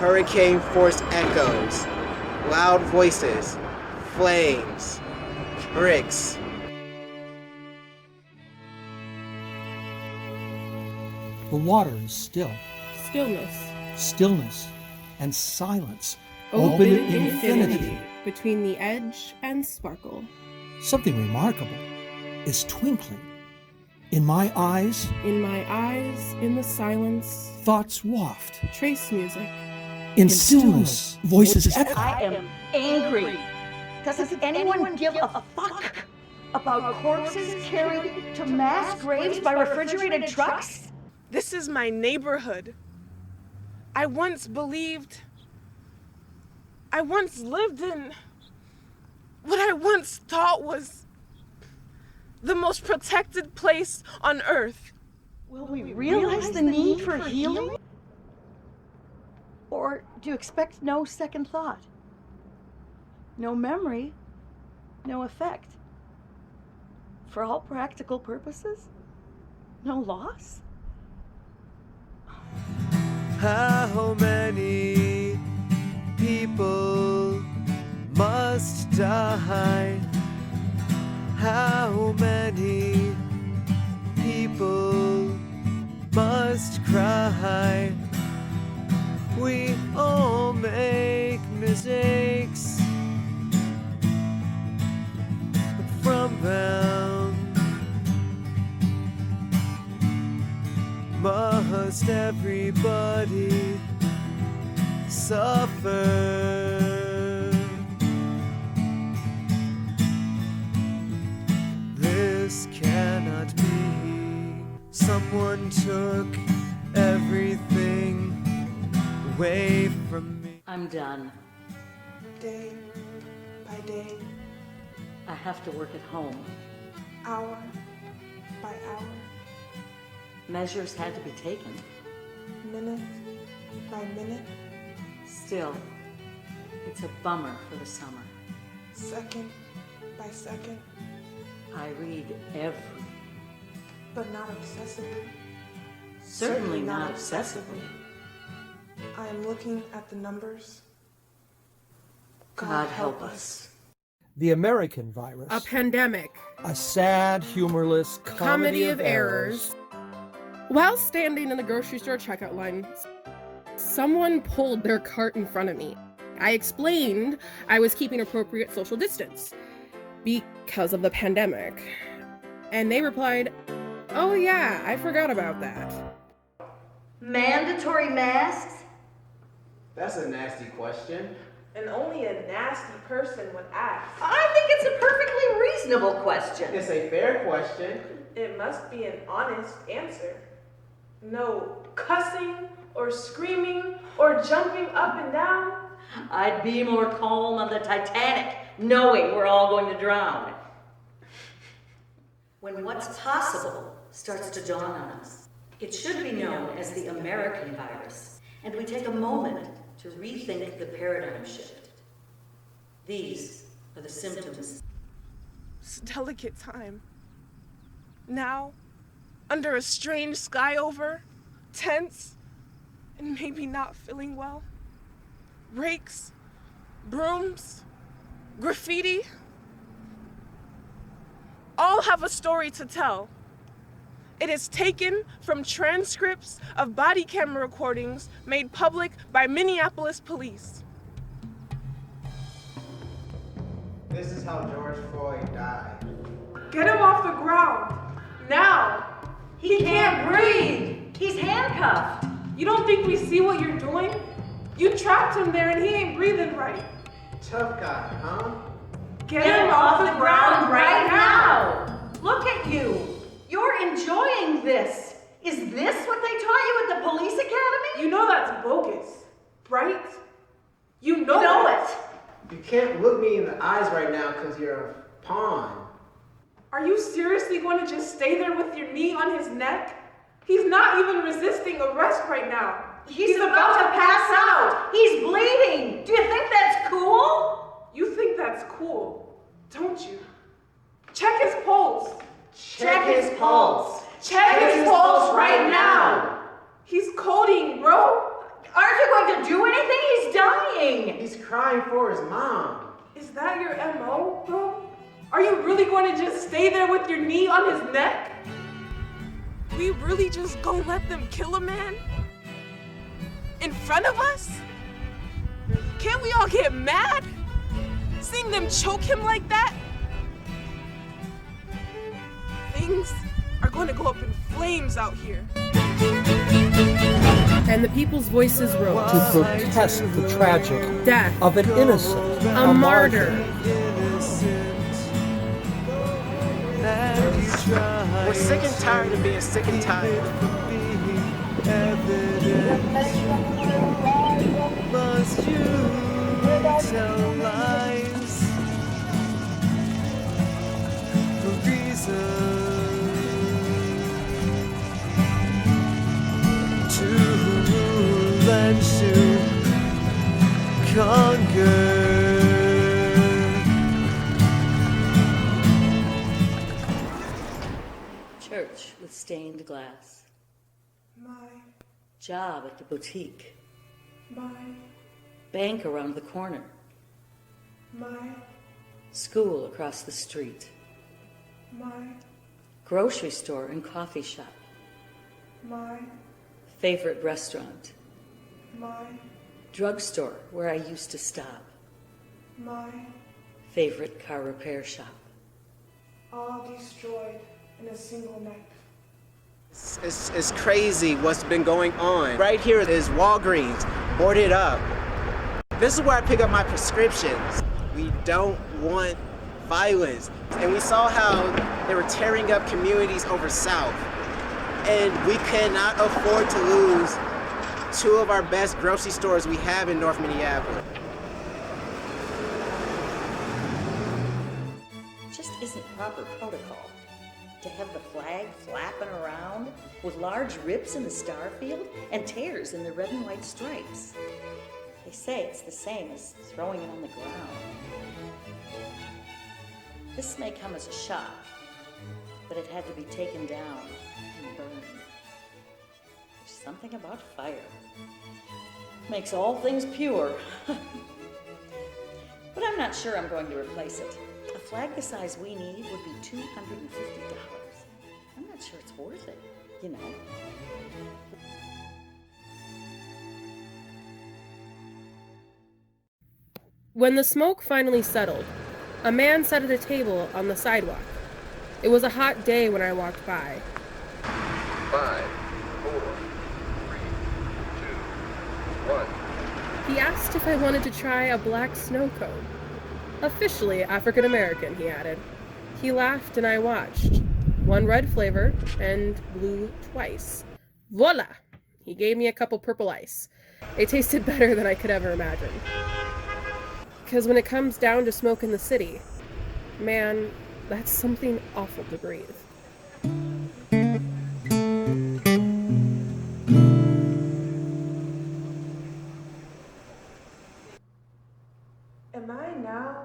hurricane-force echoes, loud voices, flames, bricks. The water is still. Stillness. Stillness and silence. Open infinity between the edge and sparkle. Something remarkable is twinkling. In my eyes, In my eyes, in the silence, thoughts waft. trace music. In stillness, voices echo. I am angry. Doesn't anyone give a fuck about corpses carried to mass graves by refrigerated trucks? This is my neighborhood. I once lived in what I once thought was the most protected place on earth. Will we realize the need for healing? Or do you expect no second thought? No memory, no effect. For all practical purposes, no loss? How many people must die? How many people must cry? We all make mistakes, but from them must everybody suffer? This cannot be. Someone took everything away from me. I'm done. Day by day, I have to work at home. hour by hour, Measures had to be taken. minute by minute, Still, it's a bummer for the summer. second by second, I read every, but not obsessively. certainly not obsessively. I am looking at the numbers. God help us. The American virus. A pandemic. A sad, humorless Comedy of errors. While standing in the grocery store checkout line, someone pulled their cart in front of me. I explained I was keeping appropriate social distance because of the pandemic. And they replied, "Oh yeah, I forgot about that." Mandatory masks? That's a nasty question. And only a nasty person would ask. I think it's a perfectly reasonable question. It's a fair question. It must be an honest answer. No cussing or screaming or jumping up and down. I'd be more calm on the Titanic, knowing we're all going to drown. When what's possible starts to dawn on us, it should be known as the American virus, and we take a moment to rethink the paradigm shift. These are the symptoms. It's a delicate time. Now, under a strange sky over, tense, and maybe not feeling well. Rakes, brooms, graffiti, all have a story to tell. It is taken from transcripts of body camera recordings made public by Minneapolis Police. This is how George Floyd died. Get him off the ground, now! He can't breathe! He's handcuffed. You don't think we see what you're doing? You trapped him there and he ain't breathing right. Tough guy, huh? Get him off the ground right now! Look at you. You're enjoying this. Is this what they taught you at the police academy? You know that's bogus, right? You know it. You can't look me in the eyes right now because you're a pawn. Are you seriously going to just stay there with your knee on his neck? He's not even resisting arrest right now. He's about to pass out. He's bleeding. Do you think that's cool? You think that's cool, don't you? Check his pulse. Check his pulse. Check his pulse right now. He's coding, bro. Aren't you going to do anything crying for his mom. Is that your MO, bro? Are you really going to just stay there with your knee on his neck? We really just gonna let them kill a man? In front of us? Can't we all get mad? Seeing them choke him like that? Things are going to go up in flames out here. And the people's voices rose. to protest the tragic Death. of an innocent, A martyr. We're sick and tired of being sick and tired. Must you tell lies for reason to rule and to conquer? Church with stained glass. My, Job at the boutique. my, Bank around the corner. my, School across the street. my, Grocery store and coffee shop. my, Favorite restaurant. my, Drugstore where I used to stop. my, Favorite car repair shop. all destroyed in a single night. It's crazy what's been going on. Right here is Walgreens, boarded up. This is where I pick up my prescriptions. We don't want violence. And we saw how they were tearing up communities over South. And we cannot afford to lose two of our best grocery stores we have in North Minneapolis. Just isn't proper protocol to have the flag flapping around with large rips in the star field and tears in the red and white stripes. They say it's the same as throwing it on the ground. This may come as a shock, but it had to be taken down and burned. There's something about fire. Makes all things pure. But I'm not sure I'm going to replace it. A flag the size we need would be $250. I'm not sure it's worth it, you know. When the smoke finally settled, a man sat at a table on the sidewalk. It was a hot day when I walked by. 5, 4, 3, 2, 1. He asked if I wanted to try a black snow cone. Officially African American, he added. He laughed and I watched. One red flavor and blue twice. Voila! He gave me a cup of purple ice. It tasted better than I could ever imagine. Because when it comes down to smoke in the city, man, that's something awful to breathe. Am I now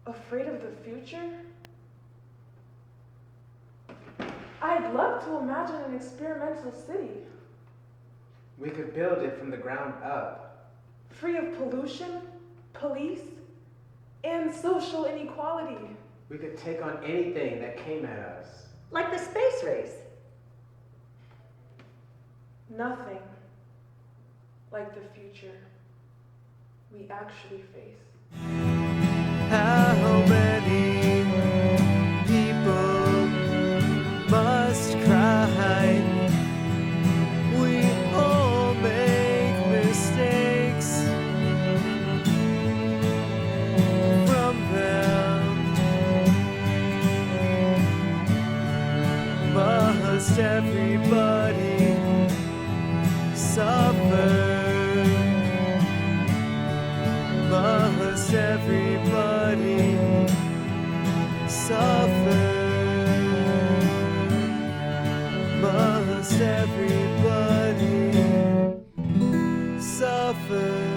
afraid of the future? I'd love to imagine an experimental city, We could build it from the ground up. free of pollution, police, and social inequality. We could take on anything that came at us. Like the space race. Nothing like the future we actually face. How many people must cry? We all make mistakes. From them must everybody suffer? Must everybody suffer? Must everybody suffer?